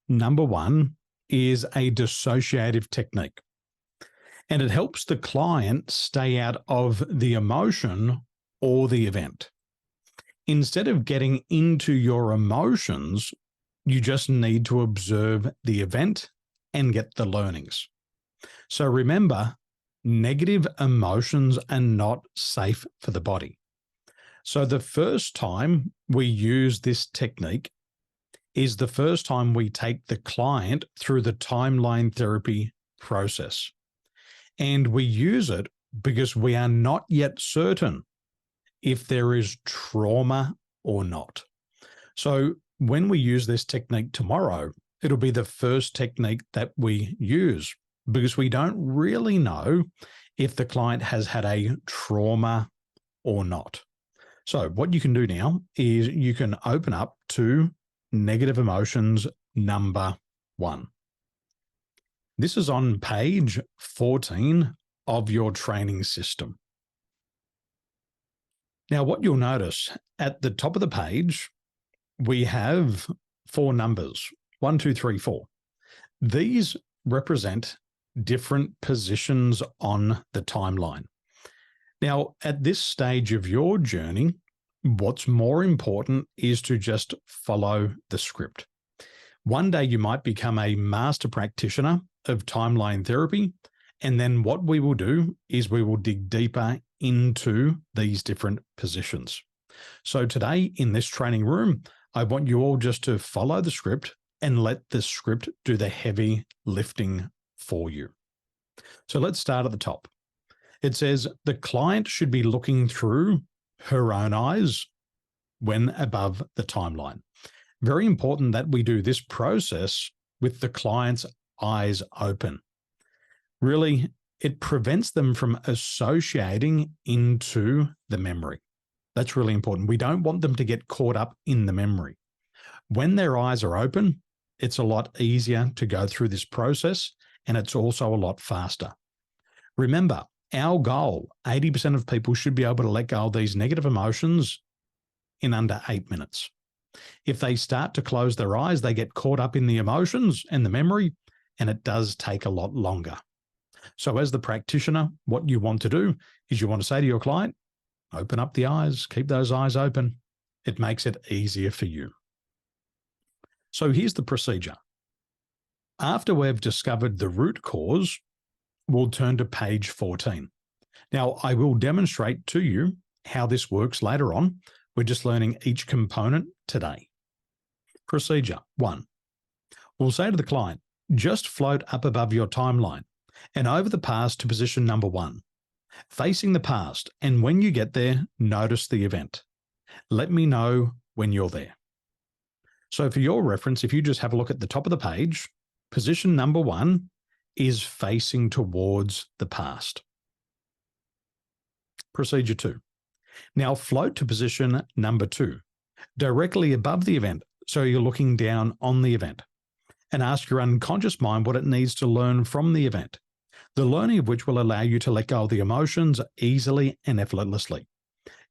Number one is a dissociative technique, and it helps the client stay out of the emotion or the event. Instead of getting into your emotions, you just need to observe the event and get the learnings. So remember, negative emotions are not safe for the body. So the first time we use this technique is the first time we take the client through the timeline therapy process. And we use it because we are not yet certain if there is trauma or not. So when we use this technique tomorrow, it'll be the first technique that we use because we don't really know if the client has had a trauma or not. So what you can do now is you can open up to negative emotions number one. This is on page 14 of your training system. Now, what you'll notice at the top of the page, we have 4 numbers, 1, 2, 3, 4. These represent different positions on the timeline. Now, at this stage of your journey, what's more important is to just follow the script. One day you might become a master practitioner of timeline therapy, and then what we will do is we will dig deeper into these different positions. So today in this training room, I want you all just to follow the script and let the script do the heavy lifting for you. So let's start at the top. It says the client should be looking through her own eyes when above the timeline. Very important that we do this process with the client's eyes open. Really, it prevents them from associating into the memory. That's really important. We don't want them to get caught up in the memory. When their eyes are open, it's a lot easier to go through this process, and it's also a lot faster. Remember, our goal, 80% of people should be able to let go of these negative emotions in under 8 minutes. If they start to close their eyes, they get caught up in the emotions and the memory, and it does take a lot longer. So as the practitioner, what you want to do is you want to say to your client, open up the eyes, keep those eyes open. It makes it easier for you. So here's the procedure. After we've discovered the root cause, we'll turn to page 14. Now, I will demonstrate to you how this works later on. We're just learning each component today. Procedure 1. We'll say to the client, just float up above your timeline and over the past to position number 1, facing the past. And when you get there, notice the event. Let me know when you're there. So for your reference, if you just have a look at the top of the page, position number 1 is facing towards the past. Procedure 2. Now float to position number 2, directly above the event, so you're looking down on the event, and ask your unconscious mind what it needs to learn from the event, the learning of which will allow you to let go of the emotions easily and effortlessly.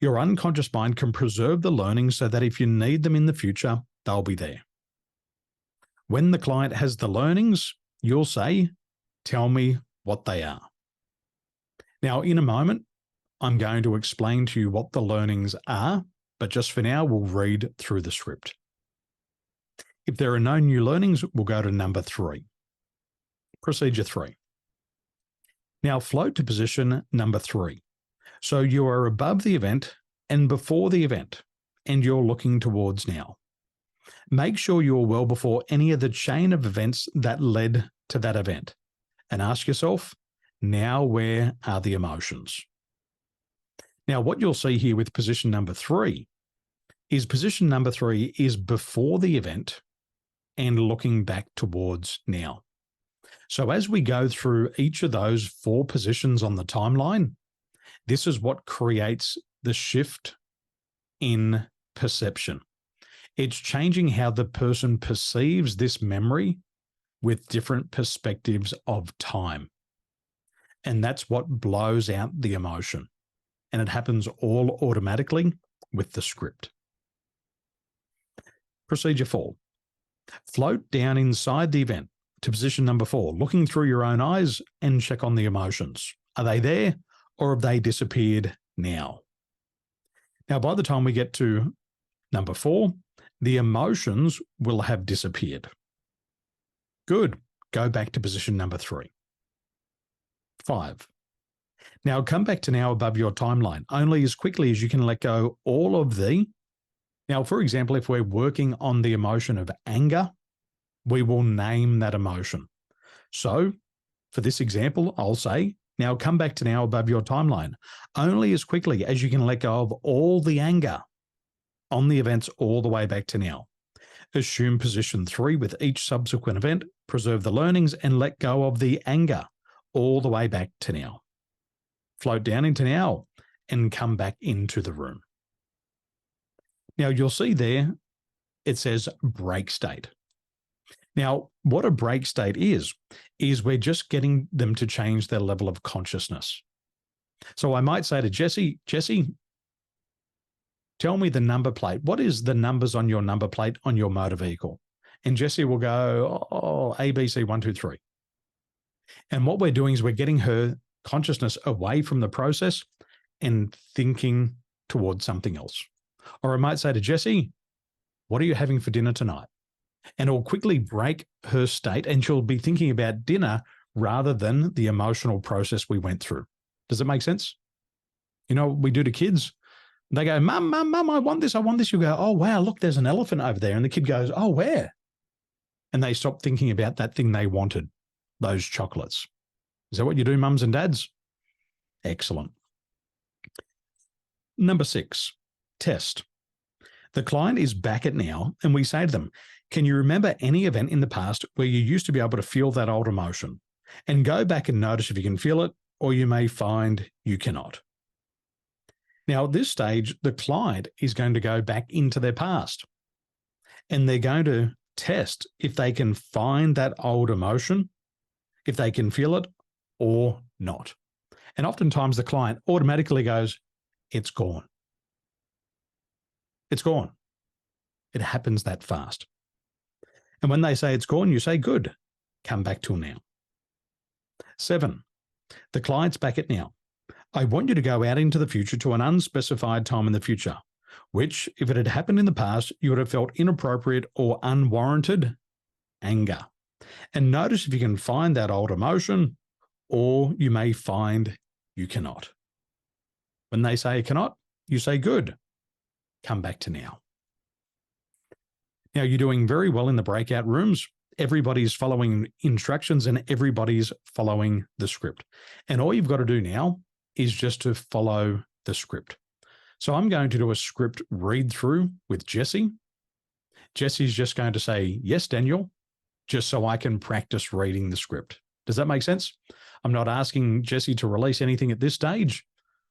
Your unconscious mind can preserve the learnings so that if you need them in the future, they'll be there. When the client has the learnings, you'll say, tell me what they are. Now, in a moment, I'm going to explain to you what the learnings are, but just for now, we'll read through the script. If there are no new learnings, we'll go to number 3. Procedure 3. Now float to position number 3. So you are above the event and before the event, and you're looking towards now. Make sure you're well before any of the chain of events that led to that event, and ask yourself, now where are the emotions? Now, what you'll see here with position number 3 is position number 3 is before the event and looking back towards now. So as we go through each of those 4 positions on the timeline, this is what creates the shift in perception. It's changing how the person perceives this memory with different perspectives of time. And that's what blows out the emotion. And it happens all automatically with the script. Procedure 4. Float down inside the event to position number 4, looking through your own eyes, and check on the emotions. Are they there or have they disappeared now? Now, by the time we get to number 4, the emotions will have disappeared. Good. Go back to position number 3. 5. Now come back to now above your timeline, only as quickly as you can let go all of the. Now, for example, if we're working on the emotion of anger, we will name that emotion. So for this example, I'll say, now come back to now above your timeline, only as quickly as you can let go of all the anger on the events all the way back to now. Assume position 3 with each subsequent event, preserve the learnings, and let go of the anger all the way back to now. Float down into now and come back into the room. Now you'll see there, it says break state. Now, what a break state is we're just getting them to change their level of consciousness. So I might say to Jesse, tell me the number plate. What is the numbers on your number plate on your motor vehicle? And Jesse will go, ABC 1, 2, 3. And what we're doing is we're getting her consciousness away from the process and thinking towards something else. Or I might say to Jesse, what are you having for dinner tonight? And it'll quickly break her state and she'll be thinking about dinner rather than the emotional process we went through. Does it make sense? You know what we do to kids? They go, Mum, I want this. You go, oh, wow, look, there's an elephant over there. And the kid goes, oh, where? And they stop thinking about that thing they wanted, those chocolates. Is that what you do, mums and dads? Excellent. Number 6, test. The client is back at now, and we say to them, can you remember any event in the past where you used to be able to feel that old emotion? And go back and notice if you can feel it, or you may find you cannot. Now, at this stage, the client is going to go back into their past, and they're going to test if they can find that old emotion, if they can feel it or not. And oftentimes the client automatically goes, it's gone. It's gone. It happens that fast. And when they say it's gone, you say, good, come back to now. 7, the client's back at now. I want you to go out into the future to an unspecified time in the future, which, if it had happened in the past, you would have felt inappropriate or unwarranted anger. And notice if you can find that old emotion, or you may find you cannot. When they say you cannot, you say, good, come back to now. Now, you're doing very well in the breakout rooms. Everybody's following instructions and everybody's following the script. And all you've got to do now is just to follow the script. So I'm going to do a script read through with Jesse. Jesse's just going to say, yes, Daniel, just so I can practice reading the script. Does that make sense? I'm not asking Jesse to release anything at this stage.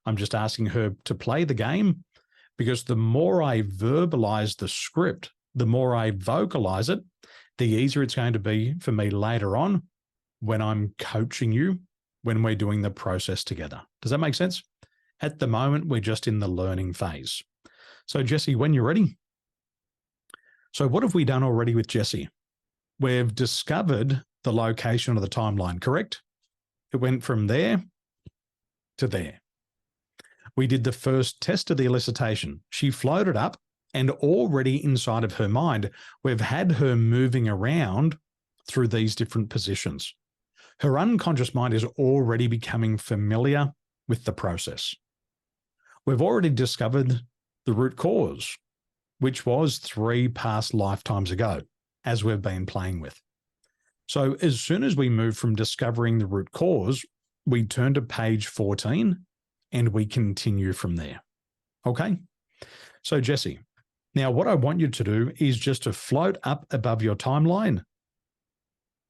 I'm just asking her to play the game, because the more I verbalize the script, the more I vocalize it, the easier it's going to be for me later on when I'm coaching you, when we're doing the process together. Does that make sense? At the moment, we're just in the learning phase. So Jesse, when you're ready. So what have we done already with Jesse? We've discovered the location of the timeline, correct? It went from there to there. We did the first test of the elicitation. She floated up, and already inside of her mind, we've had her moving around through these different positions. Her unconscious mind is already becoming familiar with the process. We've already discovered the root cause, which was 3 past lifetimes ago, as we've been playing with. So as soon as we move from discovering the root cause, we turn to page 14 and we continue from there. Okay? So Jesse, now what I want you to do is just to float up above your timeline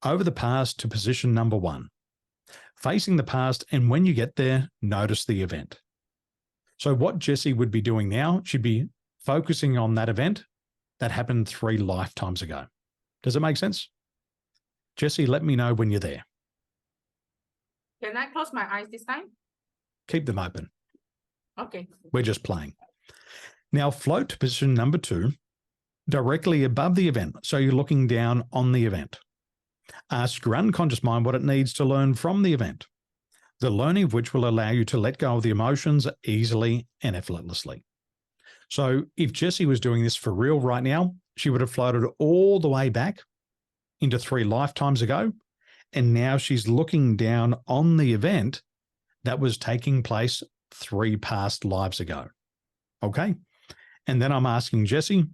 over the past to position number 1, facing the past, and when you get there, notice the event. So what Jesse would be doing now, she'd be focusing on that event that happened 3 lifetimes ago. Does it make sense? Jesse, let me know when you're there. Can I close my eyes this time? Keep them open. Okay. We're just playing. Now float to position number 2 directly above the event. So you're looking down on the event. Ask your unconscious mind what it needs to learn from the event, the learning of which will allow you to let go of the emotions easily and effortlessly. So if Jessie was doing this for real right now, she would have floated all the way back into 3 lifetimes ago. And now she's looking down on the event that was taking place 3 past lives ago. Okay. And then I'm asking Jessie,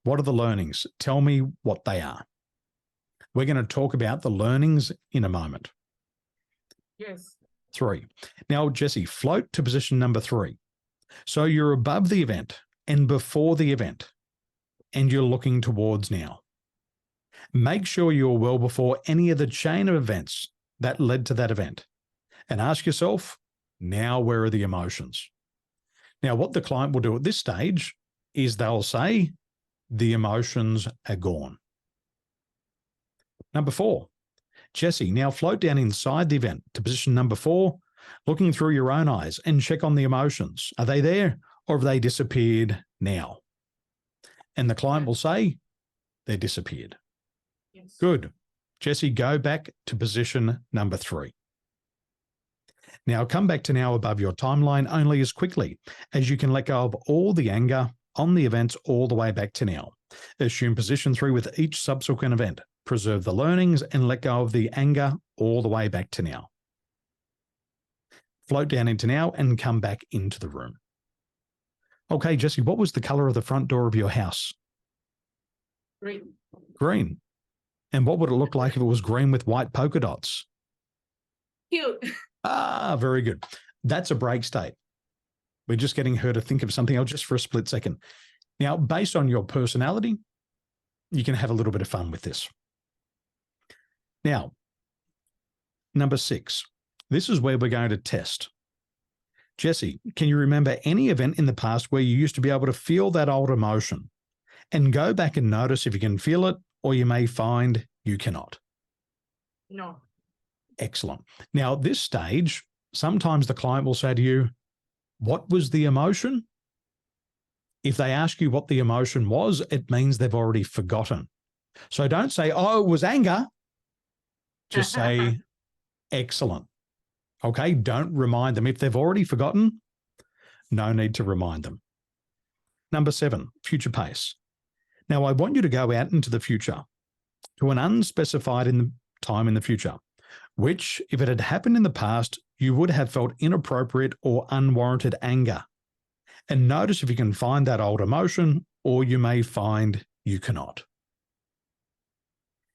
what are the learnings? Tell me what they are. We're going to talk about the learnings in a moment. Yes. 3. Now, Jessie, float to position number 3. So you're above the event and before the event, and you're looking towards now. Make sure you're well before any of the chain of events that led to that event. And ask yourself, now where are the emotions? Now, what the client will do at this stage is they'll say, the emotions are gone. Number 4, Jessie, now float down inside the event to position number 4, looking through your own eyes and check on the emotions. Are they there or have they disappeared now? And the client will say, they're disappeared. Yes. Good. Jessie, go back to position number 3. Now come back to now above your timeline only as quickly as you can let go of all the anger on the events all the way back to now. Assume position 3 with each subsequent event. Preserve the learnings and let go of the anger all the way back to now. Float down into now and come back into the room. Okay, Jessie, what was the color of the front door of your house? Green. Green. And what would it look like if it was green with white polka dots? Cute. Ah, very good. That's a break state. We're just getting her to think of something else just for a split second. Now, based on your personality, you can have a little bit of fun with this. Now, number 6. This is where we're going to test. Jessie, can you remember any event in the past where you used to be able to feel that old emotion? And go back and notice if you can feel it, or you may find you cannot. No. Excellent. Now, at this stage, sometimes the client will say to you, what was the emotion? If they ask you what the emotion was, it means they've already forgotten. So don't say, oh, it was anger. Just say, excellent. Okay, don't remind them. If they've already forgotten, no need to remind them. Number 7, future pace. Now, I want you to go out into the future to an unspecified time in the future, which, if it had happened in the past, you would have felt inappropriate or unwarranted anger. And notice if you can find that old emotion, or you may find you cannot.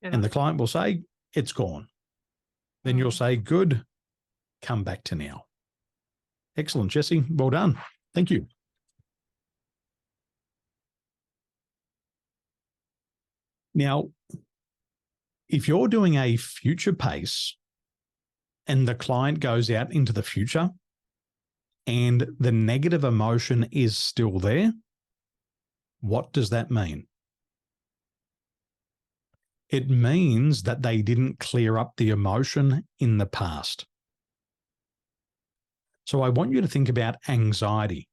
And the client will say, it's gone. Then you'll say, good, come back to now. Excellent, Jessie. Well done. Thank you. Now, if you're doing a future pace and the client goes out into the future and the negative emotion is still there, what does that mean? It means that they didn't clear up the emotion in the past. So I want you to think about anxiety.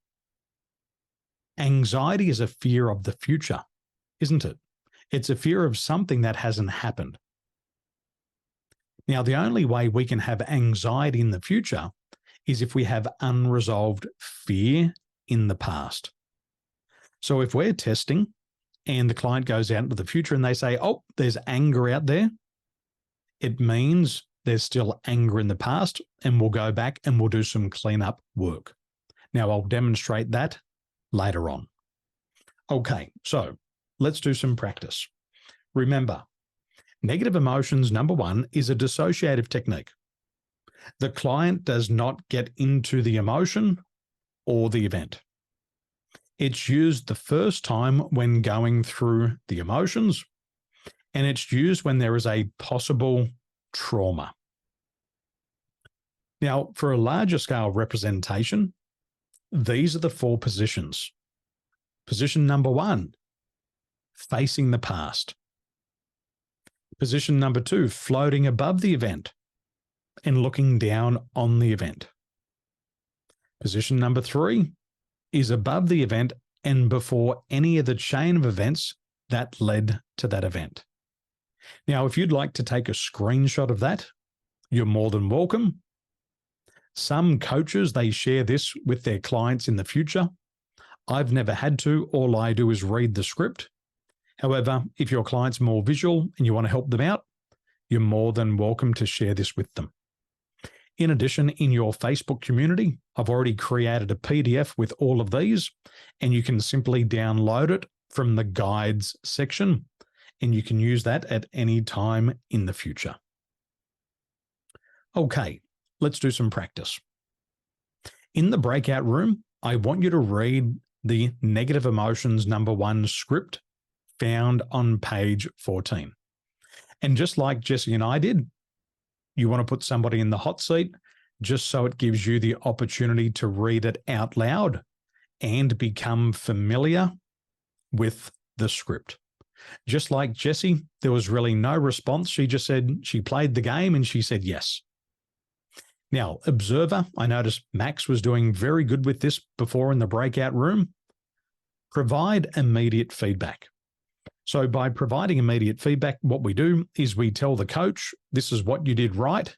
Anxiety is a fear of the future, isn't it? It's a fear of something that hasn't happened. Now, the only way we can have anxiety in the future is if we have unresolved fear in the past. So if we're testing and the client goes out into the future and they say, oh, there's anger out there, it means there's still anger in the past, and we'll go back and we'll do some cleanup work. Now, I'll demonstrate that later on. Okay, so let's do some practice. Remember, negative emotions, number 1, is a dissociative technique. The client does not get into the emotion or the event. It's used the first time when going through the emotions, and it's used when there is a possible trauma. Now, for a larger scale representation, these are the 4 positions. Position number 1, facing the past. Position number 2, floating above the event and looking down on the event. Position number 3 is above the event and before any of the chain of events that led to that event. Now, if you'd like to take a screenshot of that, you're more than welcome. Some coaches, they share this with their clients in the future. I've never had to. All I do is read the script. However, if your client's more visual and you want to help them out, you're more than welcome to share this with them. In addition, in your Facebook community, I've already created a PDF with all of these, and you can simply download it from the guides section, and you can use that at any time in the future. Okay, let's do some practice. In the breakout room, I want you to read the negative emotions #1 script found on page 14. And just like Jesse and I did, you want to put somebody in the hot seat just so it gives you the opportunity to read it out loud and become familiar with the script. Just like Jesse, there was really no response. She just said she played the game and she said yes. Now, observer, I noticed Max was doing very good with this before in the breakout room. Provide immediate feedback. So by providing immediate feedback, what we do is we tell the coach, this is what you did right,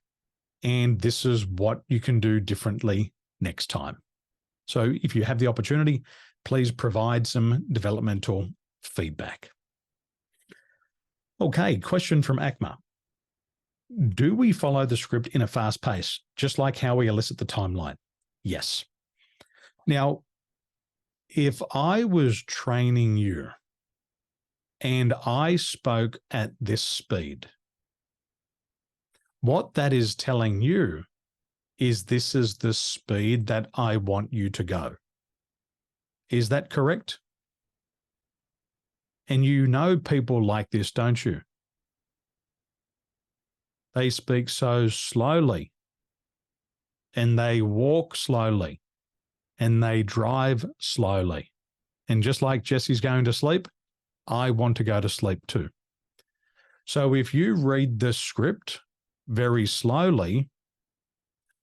and this is what you can do differently next time. So if you have the opportunity, please provide some developmental feedback. Okay, question from Akma. Do we follow the script in a fast pace, just like how we elicit the timeline? Yes. Now, if I was training you and I spoke at this speed, what that is telling you is this is the speed that I want you to go. Is that correct? And you know people like this, don't you? They speak so slowly, and they walk slowly, and they drive slowly. And just like Jesse's going to sleep, I want to go to sleep too. So if you read the script very slowly,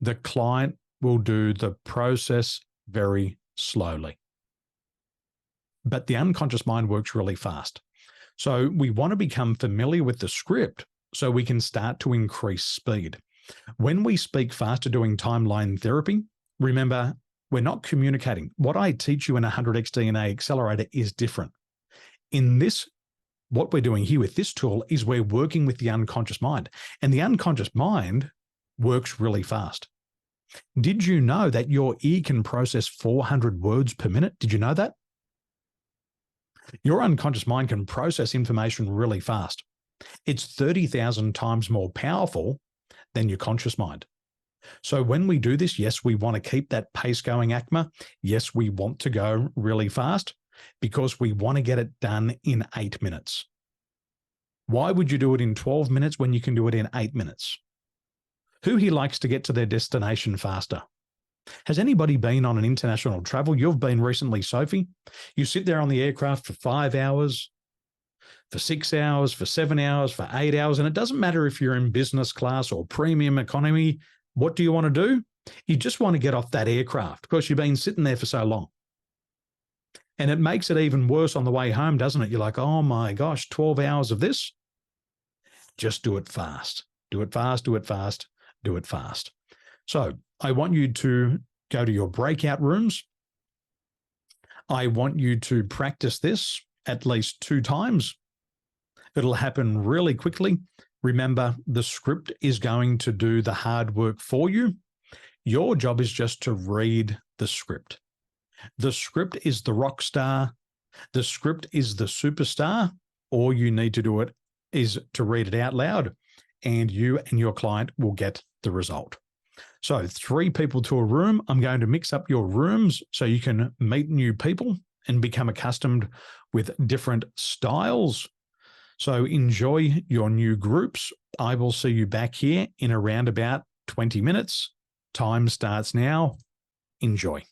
the client will do the process very slowly. But the unconscious mind works really fast. So we want to become familiar with the script so we can start to increase speed. When we speak faster doing timeline therapy, remember, we're not communicating. What I teach you in 100x DNA Accelerator is different. In this, what we're doing here with this tool is we're working with the unconscious mind, and the unconscious mind works really fast. Did you know that your ear can process 400 words per minute? Did you know that? Your unconscious mind can process information really fast. It's 30,000 times more powerful than your conscious mind. So when we do this, yes, we want to keep that pace going, Akma. Yes, we want to go really fast because we want to get it done in 8 minutes. Why would you do it in 12 minutes when you can do it in 8 minutes? Who here likes to get to their destination faster? Has anybody been on an international travel? You've been recently, Sophie. You sit there on the aircraft for 5 hours, for 6 hours, for 7 hours, for 8 hours, and it doesn't matter if you're in business class or premium economy. What do you want to do? You just want to get off that aircraft because you've been sitting there for so long. And it makes it even worse on the way home, doesn't it? You're like, oh my gosh, 12 hours of this? Just do it fast. Do it fast, do it fast, do it fast. So I want you to go to your breakout rooms. I want you to practice this at least 2 times. It'll happen really quickly. Remember, the script is going to do the hard work for you. Your job is just to read the script. The script is the rock star. The script is the superstar. All you need to do it is to read it out loud, and you and your client will get the result. So 3 people to a room. I'm going to mix up your rooms so you can meet new people and become accustomed with different styles. So enjoy your new groups. I will see you back here in around about 20 minutes. Time starts now. Enjoy.